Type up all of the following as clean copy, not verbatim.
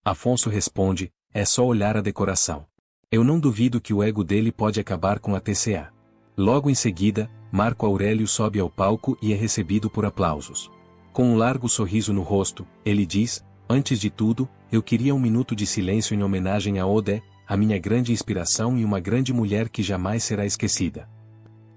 Afonso responde, é só olhar a decoração. Eu não duvido que o ego dele pode acabar com a TCA. Logo em seguida, Marco Aurélio sobe ao palco e é recebido por aplausos. Com um largo sorriso no rosto, ele diz, antes de tudo, eu queria um minuto de silêncio em homenagem a Ode, a minha grande inspiração e uma grande mulher que jamais será esquecida.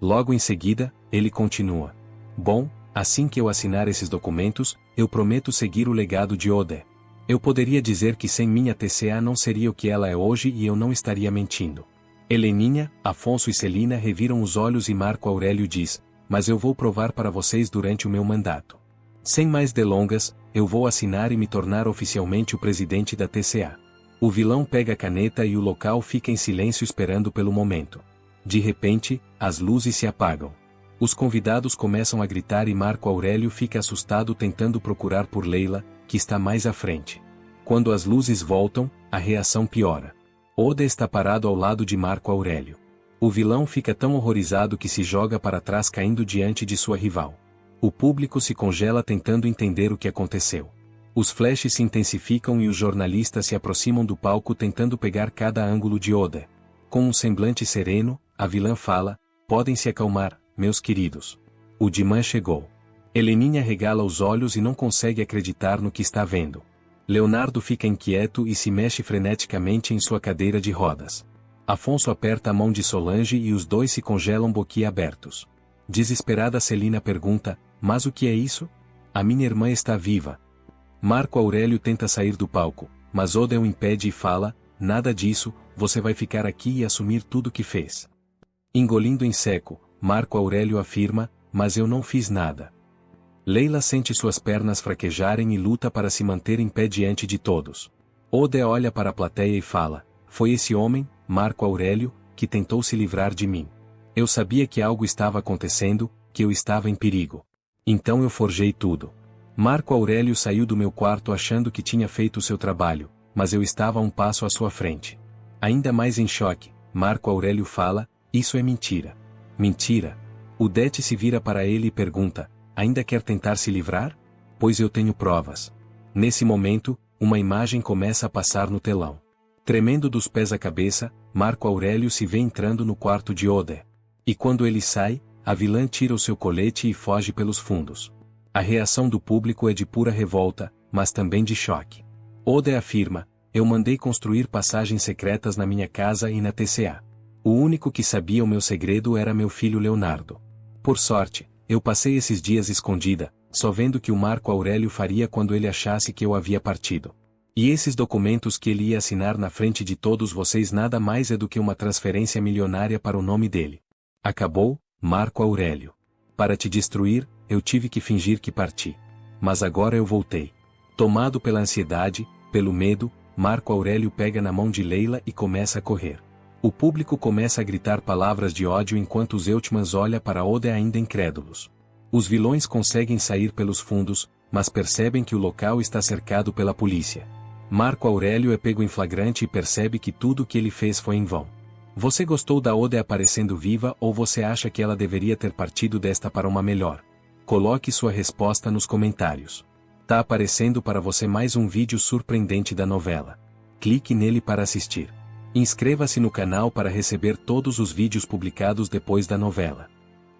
Logo em seguida, ele continua. Bom, assim que eu assinar esses documentos, eu prometo seguir o legado de Ode. Eu poderia dizer que sem minha TCA não seria o que ela é hoje e eu não estaria mentindo. Heleninha, Afonso e Celina reviram os olhos e Marco Aurélio diz, mas eu vou provar para vocês durante o meu mandato. Sem mais delongas, eu vou assinar e me tornar oficialmente o presidente da TCA. O vilão pega a caneta e o local fica em silêncio esperando pelo momento. De repente, as luzes se apagam. Os convidados começam a gritar e Marco Aurélio fica assustado tentando procurar por Leila, que está mais à frente. Quando as luzes voltam, a reação piora. Ode está parado ao lado de Marco Aurélio. O vilão fica tão horrorizado que se joga para trás caindo diante de sua rival. O público se congela tentando entender o que aconteceu. Os flashes se intensificam e os jornalistas se aproximam do palco tentando pegar cada ângulo de Ode. Com um semblante sereno, a vilã fala, podem se acalmar, meus queridos. O Dimã chegou. Heleninha regala os olhos e não consegue acreditar no que está vendo. Leonardo fica inquieto e se mexe freneticamente em sua cadeira de rodas. Afonso aperta a mão de Solange e os dois se congelam boquiabertos. Desesperada Celina pergunta, mas o que é isso? A minha irmã está viva. Marco Aurélio tenta sair do palco, mas Ode o impede e fala, nada disso, você vai ficar aqui e assumir tudo que fez. Engolindo em seco, Marco Aurélio afirma, mas eu não fiz nada. Leila sente suas pernas fraquejarem e luta para se manter em pé diante de todos. Ode olha para a plateia e fala, foi esse homem, Marco Aurélio, que tentou se livrar de mim. Eu sabia que algo estava acontecendo, que eu estava em perigo. Então eu forjei tudo. Marco Aurélio saiu do meu quarto achando que tinha feito o seu trabalho, mas eu estava a um passo à sua frente. Ainda mais em choque, Marco Aurélio fala, isso é mentira. Mentira? Odete se vira para ele e pergunta, ainda quer tentar se livrar? Pois eu tenho provas. Nesse momento, uma imagem começa a passar no telão. Tremendo dos pés à cabeça, Marco Aurélio se vê entrando no quarto de Ode. E quando ele sai, a vilã tira o seu colete e foge pelos fundos. A reação do público é de pura revolta, mas também de choque. Ode afirma, eu mandei construir passagens secretas na minha casa e na TCA. O único que sabia o meu segredo era meu filho Leonardo. Por sorte, eu passei esses dias escondida, só vendo o que o Marco Aurélio faria quando ele achasse que eu havia partido. E esses documentos que ele ia assinar na frente de todos vocês nada mais é do que uma transferência milionária para o nome dele. Acabou, Marco Aurélio. Para te destruir, eu tive que fingir que parti. Mas agora eu voltei. Tomado pela ansiedade, pelo medo, Marco Aurélio pega na mão de Leila e começa a correr. O público começa a gritar palavras de ódio enquanto os Eutmans olham para Ode ainda incrédulos. Os vilões conseguem sair pelos fundos, mas percebem que o local está cercado pela polícia. Marco Aurélio é pego em flagrante e percebe que tudo o que ele fez foi em vão. Você gostou da Ode aparecendo viva ou você acha que ela deveria ter partido desta para uma melhor? Coloque sua resposta nos comentários. Tá aparecendo para você mais um vídeo surpreendente da novela. Clique nele para assistir. Inscreva-se no canal para receber todos os vídeos publicados depois da novela.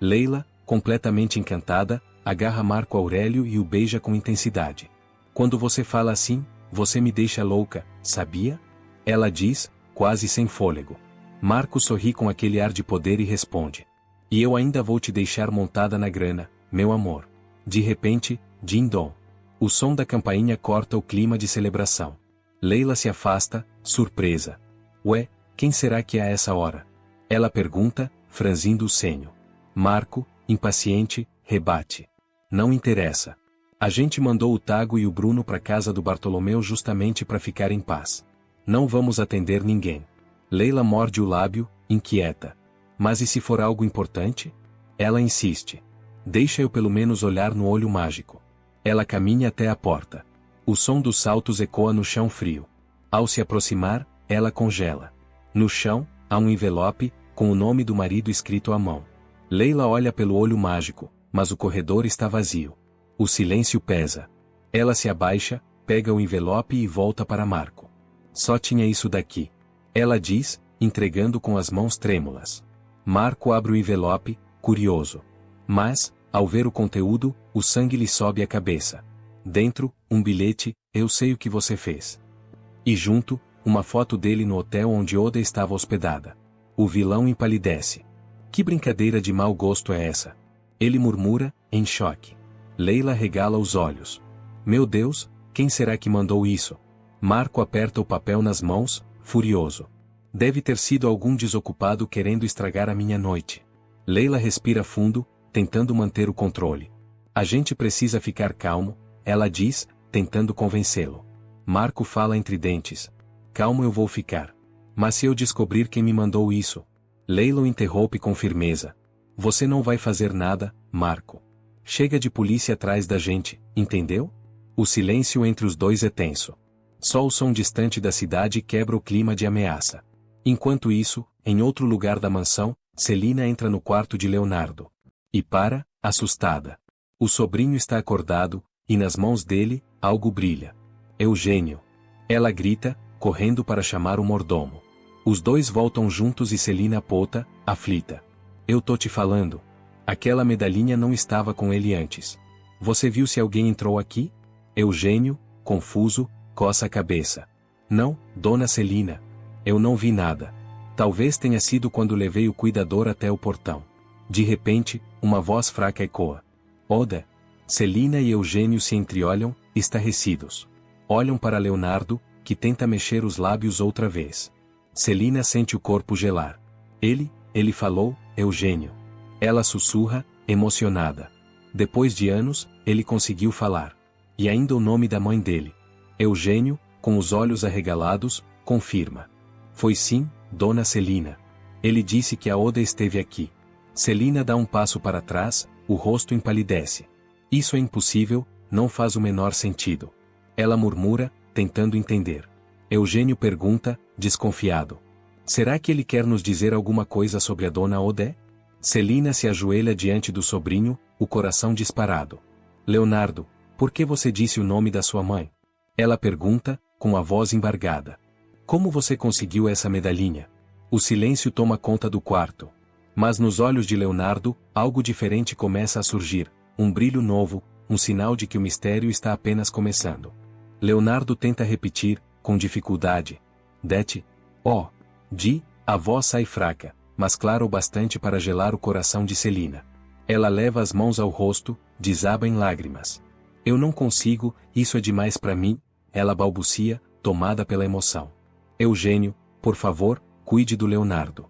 Leila, completamente encantada, agarra Marco Aurélio e o beija com intensidade. Quando você fala assim, você me deixa louca, sabia? Ela diz, quase sem fôlego. Marco sorri com aquele ar de poder e responde. E eu ainda vou te deixar montada na grana, meu amor. De repente, din-dom. O som da campainha corta o clima de celebração. Leila se afasta, surpresa. Ué, quem será que é a essa hora? Ela pergunta, franzindo o senho. Marco, impaciente, rebate. Não interessa. A gente mandou o Tago e o Bruno para casa do Bartolomeu justamente para ficar em paz. Não vamos atender ninguém. Leila morde o lábio, inquieta. Mas e se for algo importante? Ela insiste. Deixa eu pelo menos olhar no olho mágico. Ela caminha até a porta. O som dos saltos ecoa no chão frio. Ao se aproximar, ela congela. No chão, há um envelope, com o nome do marido escrito à mão. Leila olha pelo olho mágico, mas o corredor está vazio. O silêncio pesa. Ela se abaixa, pega o envelope e volta para Marco. Só tinha isso daqui. Ela diz, entregando com as mãos trêmulas. Marco abre o envelope, curioso. Mas, ao ver o conteúdo, o sangue lhe sobe à cabeça. Dentro, um bilhete, eu sei o que você fez. E junto, uma foto dele no hotel onde Oda estava hospedada. O vilão empalidece. Que brincadeira de mau gosto é essa? Ele murmura, em choque. Leila regala os olhos. Meu Deus, quem será que mandou isso? Marco aperta o papel nas mãos, furioso. Deve ter sido algum desocupado querendo estragar a minha noite. Leila respira fundo, tentando manter o controle. A gente precisa ficar calmo, ela diz, tentando convencê-lo. Marco fala entre dentes. Calmo eu vou ficar. Mas se eu descobrir quem me mandou isso? Leila o interrompe com firmeza. Você não vai fazer nada, Marco. Chega de polícia atrás da gente, entendeu? O silêncio entre os dois é tenso. Só o som distante da cidade quebra o clima de ameaça. Enquanto isso, em outro lugar da mansão, Celina entra no quarto de Leonardo. E para, assustada. O sobrinho está acordado, e nas mãos dele, algo brilha. Eugênio. Ela grita, correndo para chamar o mordomo. Os dois voltam juntos e Celina aponta, aflita. Eu tô te falando. Aquela medalhinha não estava com ele antes. Você viu se alguém entrou aqui? Eugênio, confuso, coça a cabeça. Não, dona Celina. Eu não vi nada. Talvez tenha sido quando levei o cuidador até o portão. De repente, uma voz fraca ecoa. Oda. Celina e Eugênio se entreolham, estarrecidos. Olham para Leonardo, que tenta mexer os lábios outra vez. Celina sente o corpo gelar. Ele falou, Eugênio. Ela sussurra, emocionada. Depois de anos, ele conseguiu falar. E ainda o nome da mãe dele. Eugênio, com os olhos arregalados, confirma. Foi sim, dona Celina. Ele disse que a Oda esteve aqui. Celina dá um passo para trás, o rosto empalidece. Isso é impossível, não faz o menor sentido. Ela murmura, tentando entender. Eugênio pergunta, desconfiado. Será que ele quer nos dizer alguma coisa sobre a dona Oda? Celina se ajoelha diante do sobrinho, o coração disparado. Leonardo, por que você disse o nome da sua mãe? Ela pergunta, com a voz embargada. Como você conseguiu essa medalhinha? O silêncio toma conta do quarto. Mas nos olhos de Leonardo, algo diferente começa a surgir, um brilho novo, um sinal de que o mistério está apenas começando. Leonardo tenta repetir, com dificuldade. Det. Oh. A voz sai fraca, mas clara o bastante para gelar o coração de Celina. Ela leva as mãos ao rosto, desaba em lágrimas. Eu não consigo, isso é demais para mim, ela balbucia, tomada pela emoção. Eugênio, por favor, cuide do Leonardo.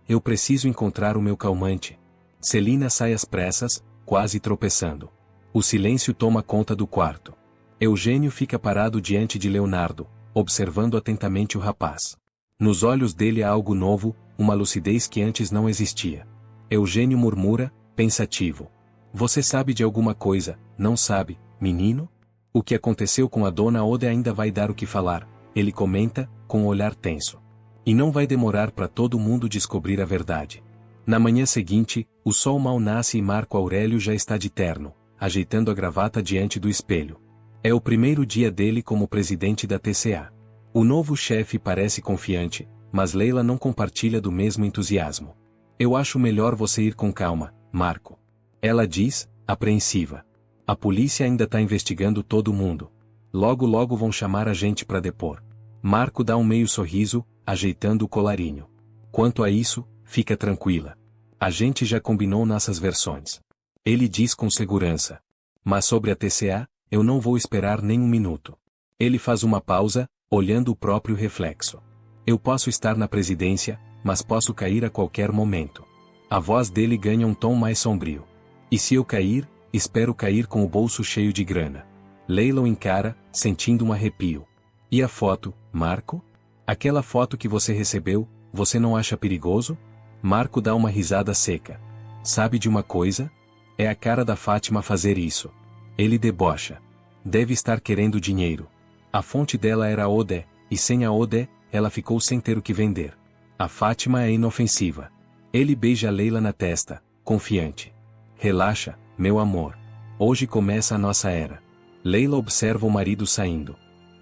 Eu preciso encontrar o meu calmante. Celina sai às pressas, quase tropeçando. O silêncio toma conta do quarto. Eugênio fica parado diante de Leonardo, observando atentamente o rapaz. Nos olhos dele há algo novo, uma lucidez que antes não existia. Eugênio murmura, pensativo. Você sabe de alguma coisa, não sabe, menino? O que aconteceu com a dona Oda ainda vai dar o que falar, ele comenta, com o olhar tenso. E não vai demorar para todo mundo descobrir a verdade. Na manhã seguinte, o sol mal nasce e Marco Aurélio já está de terno, ajeitando a gravata diante do espelho. É o primeiro dia dele como presidente da TCA. O novo chefe parece confiante, mas Leila não compartilha do mesmo entusiasmo. Eu acho melhor você ir com calma, Marco. Ela diz, apreensiva. A polícia ainda está investigando todo mundo. Logo vão chamar a gente para depor. Marco dá um meio sorriso, ajeitando o colarinho. Quanto a isso, fica tranquila. A gente já combinou nossas versões. Ele diz com segurança. Mas sobre a TCA, eu não vou esperar nem um minuto. Ele faz uma pausa, olhando o próprio reflexo. Eu posso estar na presidência, mas posso cair a qualquer momento. A voz dele ganha um tom mais sombrio. E se eu cair, espero cair com o bolso cheio de grana. Leila o encara, sentindo um arrepio. E a foto, Marco? Aquela foto que você recebeu, você não acha perigoso? Marco dá uma risada seca. Sabe de uma coisa? É a cara da Fátima fazer isso. Ele debocha. Deve estar querendo dinheiro. A fonte dela era a Oda, e sem a Oda, ela ficou sem ter o que vender. A Fátima é inofensiva. Ele beija Leila na testa, confiante. Relaxa, meu amor. Hoje começa a nossa era. Leila observa o marido saindo.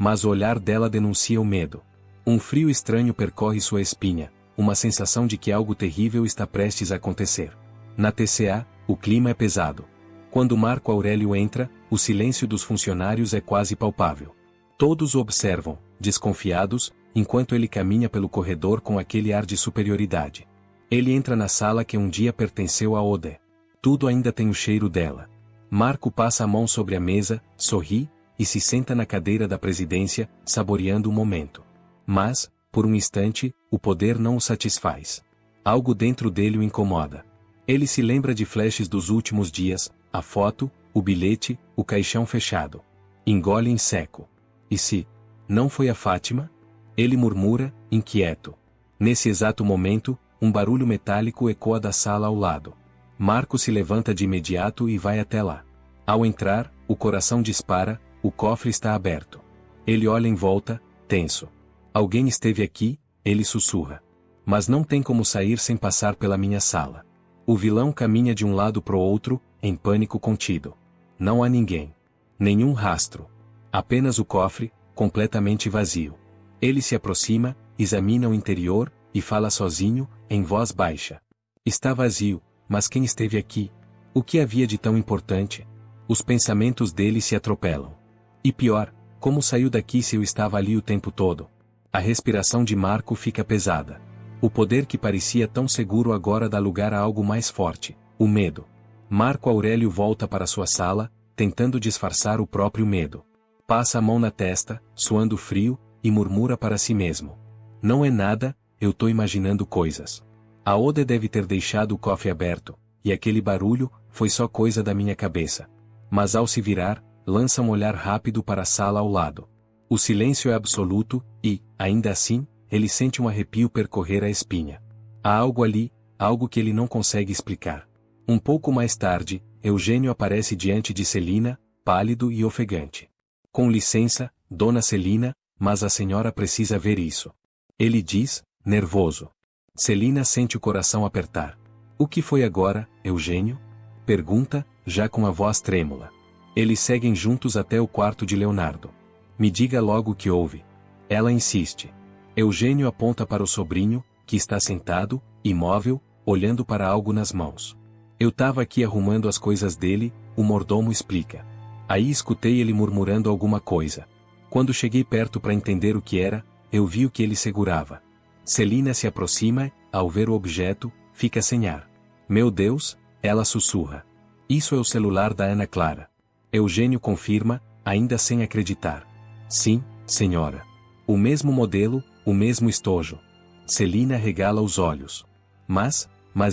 mas o olhar dela denuncia o medo. Um frio estranho percorre sua espinha, uma sensação de que algo terrível está prestes a acontecer. Na TCA, o clima é pesado. Quando Marco Aurélio entra, o silêncio dos funcionários é quase palpável. Todos o observam, desconfiados, enquanto ele caminha pelo corredor com aquele ar de superioridade. Ele entra na sala que um dia pertenceu a Ode. Tudo ainda tem o cheiro dela. Marco passa a mão sobre a mesa, sorri, e se senta na cadeira da presidência, saboreando o momento. Mas, por um instante, o poder não o satisfaz. Algo dentro dele o incomoda. Ele se lembra de flashes dos últimos dias, a foto, o bilhete, o caixão fechado. Engole em seco. E se não foi a Fátima? Ele murmura, inquieto. Nesse exato momento, um barulho metálico ecoa da sala ao lado. Marco se levanta de imediato e vai até lá. Ao entrar, o coração dispara, o cofre está aberto. Ele olha em volta, tenso. Alguém esteve aqui, ele sussurra. Mas não tem como sair sem passar pela minha sala. O vilão caminha de um lado pro outro, em pânico contido. Não há ninguém. Nenhum rastro. Apenas o cofre, completamente vazio. Ele se aproxima, examina o interior, e fala sozinho, em voz baixa. Está vazio, mas quem esteve aqui? O que havia de tão importante? Os pensamentos dele se atropelam. E pior, como saiu daqui se eu estava ali o tempo todo? A respiração de Marco fica pesada. O poder que parecia tão seguro agora dá lugar a algo mais forte, o medo. Marco Aurélio volta para sua sala, tentando disfarçar o próprio medo. Passa a mão na testa, suando frio, e murmura para si mesmo. Não é nada, eu tô imaginando coisas. A Ode deve ter deixado o cofre aberto, e aquele barulho, foi só coisa da minha cabeça. Mas ao se virar, lança um olhar rápido para a sala ao lado. O silêncio é absoluto, e, ainda assim, ele sente um arrepio percorrer a espinha. Há algo ali, algo que ele não consegue explicar. Um pouco mais tarde, Eugênio aparece diante de Celina, pálido e ofegante. Com licença, dona Celina, mas a senhora precisa ver isso. Ele diz, nervoso. Celina sente o coração apertar. O que foi agora, Eugênio? Pergunta, já com a voz trêmula. Eles seguem juntos até o quarto de Leonardo. Me diga logo o que houve. Ela insiste. Eugênio aponta para o sobrinho, que está sentado, imóvel, olhando para algo nas mãos. Eu tava aqui arrumando as coisas dele, o mordomo explica. Aí escutei ele murmurando alguma coisa. Quando cheguei perto para entender o que era, eu vi o que ele segurava. Celina se aproxima, ao ver o objeto, fica sem ar. Meu Deus, ela sussurra. Isso é o celular da Ana Clara. Eugênio confirma, ainda sem acreditar. Sim, senhora. O mesmo modelo, o mesmo estojo. Celina regala os olhos. Mas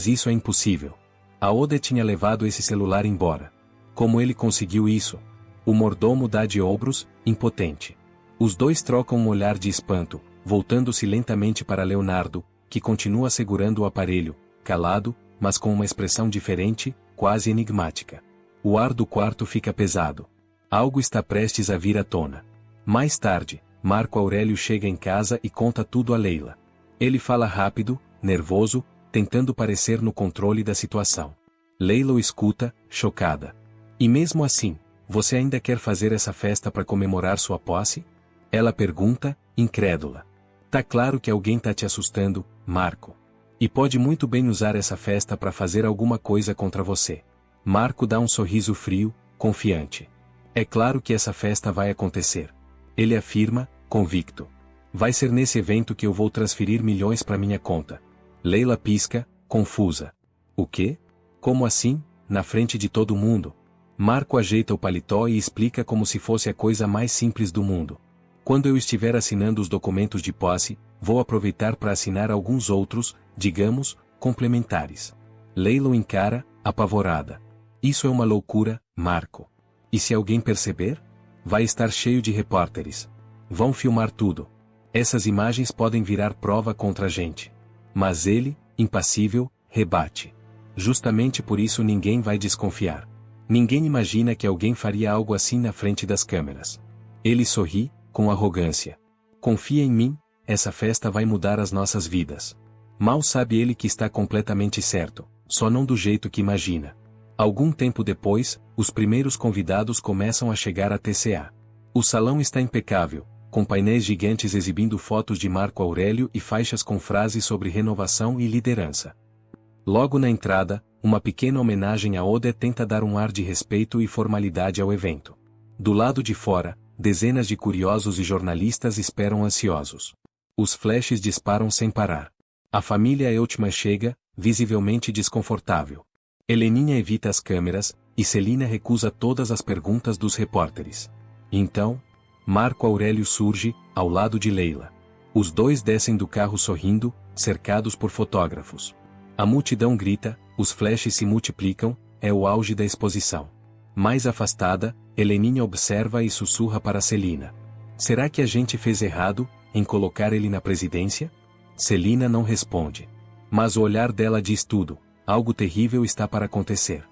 isso é impossível. A Ode tinha levado esse celular embora. Como ele conseguiu isso? O mordomo dá de ombros, impotente. Os dois trocam um olhar de espanto, voltando-se lentamente para Leonardo, que continua segurando o aparelho, calado, mas com uma expressão diferente, quase enigmática. O ar do quarto fica pesado. Algo está prestes a vir à tona. Mais tarde, Marco Aurélio chega em casa e conta tudo a Leila. Ele fala rápido, nervoso, tentando parecer no controle da situação. Leila o escuta, chocada. E mesmo assim, você ainda quer fazer essa festa para comemorar sua posse? Ela pergunta, incrédula. Tá claro que alguém tá te assustando, Marco. E pode muito bem usar essa festa para fazer alguma coisa contra você. Marco dá um sorriso frio, confiante. É claro que essa festa vai acontecer. Ele afirma, convicto. Vai ser nesse evento que eu vou transferir milhões para minha conta. Leila pisca, confusa. O quê? Como assim, na frente de todo mundo? Marco ajeita o paletó e explica como se fosse a coisa mais simples do mundo. Quando eu estiver assinando os documentos de posse, vou aproveitar para assinar alguns outros, digamos, complementares. Leila o encara, apavorada. Isso é uma loucura, Marco. E se alguém perceber? Vai estar cheio de repórteres. Vão filmar tudo. Essas imagens podem virar prova contra a gente. Mas ele, impassível, rebate. Justamente por isso ninguém vai desconfiar. Ninguém imagina que alguém faria algo assim na frente das câmeras. Ele sorri, com arrogância. Confia em mim, essa festa vai mudar as nossas vidas. Mal sabe ele que está completamente certo, só não do jeito que imagina. Algum tempo depois, os primeiros convidados começam a chegar à TCA. O salão está impecável, com painéis gigantes exibindo fotos de Marco Aurélio e faixas com frases sobre renovação e liderança. Logo na entrada, uma pequena homenagem a Oda tenta dar um ar de respeito e formalidade ao evento. Do lado de fora, dezenas de curiosos e jornalistas esperam ansiosos. Os flashes disparam sem parar. A família Eutman chega, visivelmente desconfortável. Heleninha evita as câmeras, e Celina recusa todas as perguntas dos repórteres. Então, Marco Aurélio surge, ao lado de Leila. Os dois descem do carro sorrindo, cercados por fotógrafos. A multidão grita, os flashes se multiplicam, é o auge da exposição. Mais afastada, Heleninha observa e sussurra para Celina. Será que a gente fez errado, em colocar ele na presidência? Celina não responde. Mas o olhar dela diz tudo, algo terrível está para acontecer.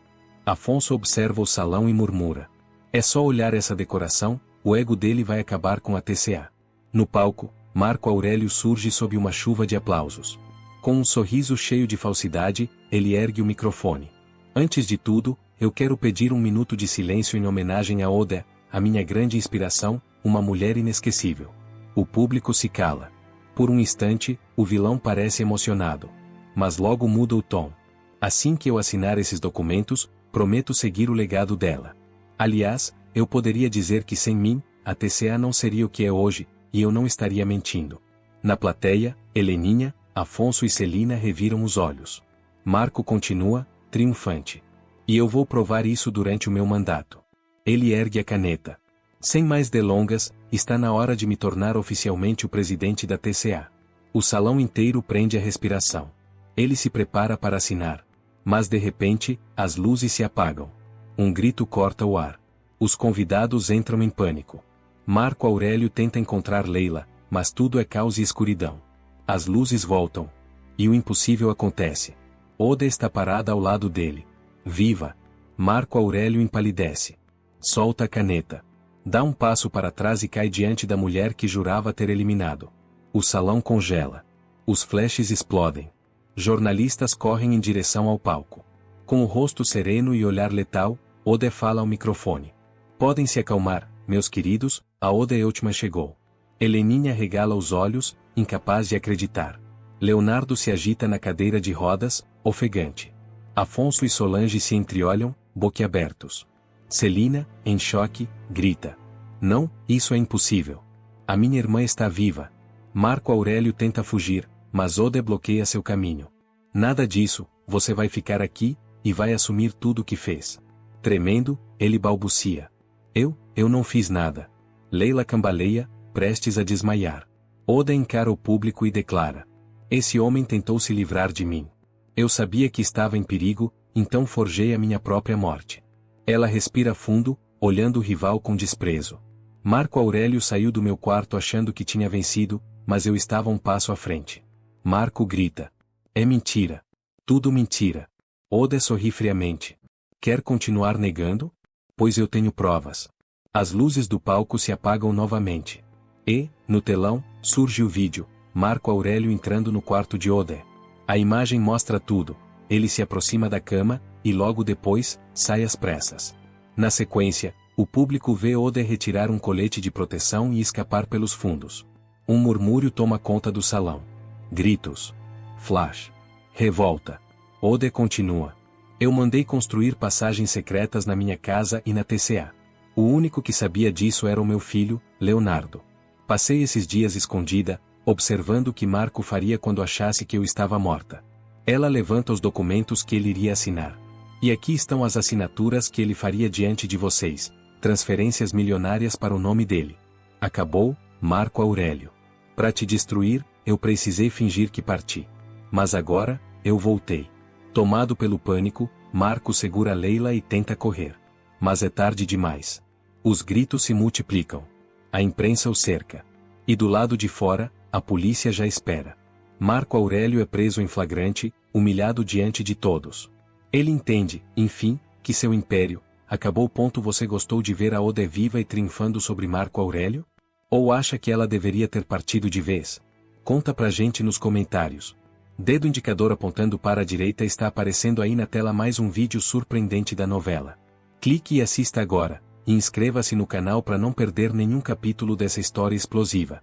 Afonso observa o salão e murmura. É só olhar essa decoração, o ego dele vai acabar com a TCA. No palco, Marco Aurélio surge sob uma chuva de aplausos. Com um sorriso cheio de falsidade, ele ergue o microfone. Antes de tudo, eu quero pedir um minuto de silêncio em homenagem a Oda, a minha grande inspiração, uma mulher inesquecível. O público se cala. Por um instante, o vilão parece emocionado. Mas logo muda o tom. Assim que eu assinar esses documentos, prometo seguir o legado dela. Aliás, eu poderia dizer que sem mim, a TCA não seria o que é hoje, e eu não estaria mentindo. Na plateia, Heleninha, Afonso e Celina reviram os olhos. Marco continua, triunfante. E eu vou provar isso durante o meu mandato. Ele ergue a caneta. Sem mais delongas, está na hora de me tornar oficialmente o presidente da TCA. O salão inteiro prende a respiração. Ele se prepara para assinar. Mas de repente, as luzes se apagam. Um grito corta o ar. Os convidados entram em pânico. Marco Aurélio tenta encontrar Leila, mas tudo é caos e escuridão. As luzes voltam. E o impossível acontece. Oda está parada ao lado dele. Viva! Marco Aurélio empalidece. Solta a caneta. Dá um passo para trás e cai diante da mulher que jurava ter eliminado. O salão congela. Os flashes explodem. Jornalistas correm em direção ao palco. Com o rosto sereno e olhar letal, Oda fala ao microfone. Podem se acalmar, meus queridos, a Oda Eutman chegou. Heleninha regala os olhos, incapaz de acreditar. Leonardo se agita na cadeira de rodas, ofegante. Afonso e Solange se entreolham, boquiabertos. Celina, em choque, grita. Não, isso é impossível. A minha irmã está viva. Marco Aurélio tenta fugir, mas Oda bloqueia seu caminho. Nada disso, você vai ficar aqui, e vai assumir tudo o que fez. Tremendo, ele balbucia. Eu não fiz nada. Leila cambaleia, prestes a desmaiar. Oda encara o público e declara. Esse homem tentou se livrar de mim. Eu sabia que estava em perigo, então forjei a minha própria morte. Ela respira fundo, olhando o rival com desprezo. Marco Aurélio saiu do meu quarto achando que tinha vencido, mas eu estava um passo à frente. Marco grita. É mentira. Tudo mentira. Oda sorri friamente. Quer continuar negando? Pois eu tenho provas. As luzes do palco se apagam novamente. E, no telão, surge o vídeo, Marco Aurélio entrando no quarto de Oda. A imagem mostra tudo. Ele se aproxima da cama, e logo depois, sai às pressas. Na sequência, o público vê Oda retirar um colete de proteção e escapar pelos fundos. Um murmúrio toma conta do salão. Gritos. Flash. Revolta. Oda continua. Eu mandei construir passagens secretas na minha casa e na TCA. O único que sabia disso era o meu filho, Leonardo. Passei esses dias escondida, observando o que Marco faria quando achasse que eu estava morta. Ela levanta os documentos que ele iria assinar. E aqui estão as assinaturas que ele faria diante de vocês, transferências milionárias para o nome dele. Acabou, Marco Aurélio. Para te destruir, eu precisei fingir que parti. Mas agora, eu voltei. Tomado pelo pânico, Marco segura Leila e tenta correr. Mas é tarde demais. Os gritos se multiplicam. A imprensa o cerca. E do lado de fora, a polícia já espera. Marco Aurélio é preso em flagrante, humilhado diante de todos. Ele entende, enfim, que seu império acabou. Você gostou de ver a Oda viva e triunfando sobre Marco Aurélio? Ou acha que ela deveria ter partido de vez? Conta pra gente nos comentários. Dedo indicador apontando para a direita está aparecendo aí na tela mais um vídeo surpreendente da novela. Clique e assista agora, E inscreva-se no canal para não perder nenhum capítulo dessa história explosiva.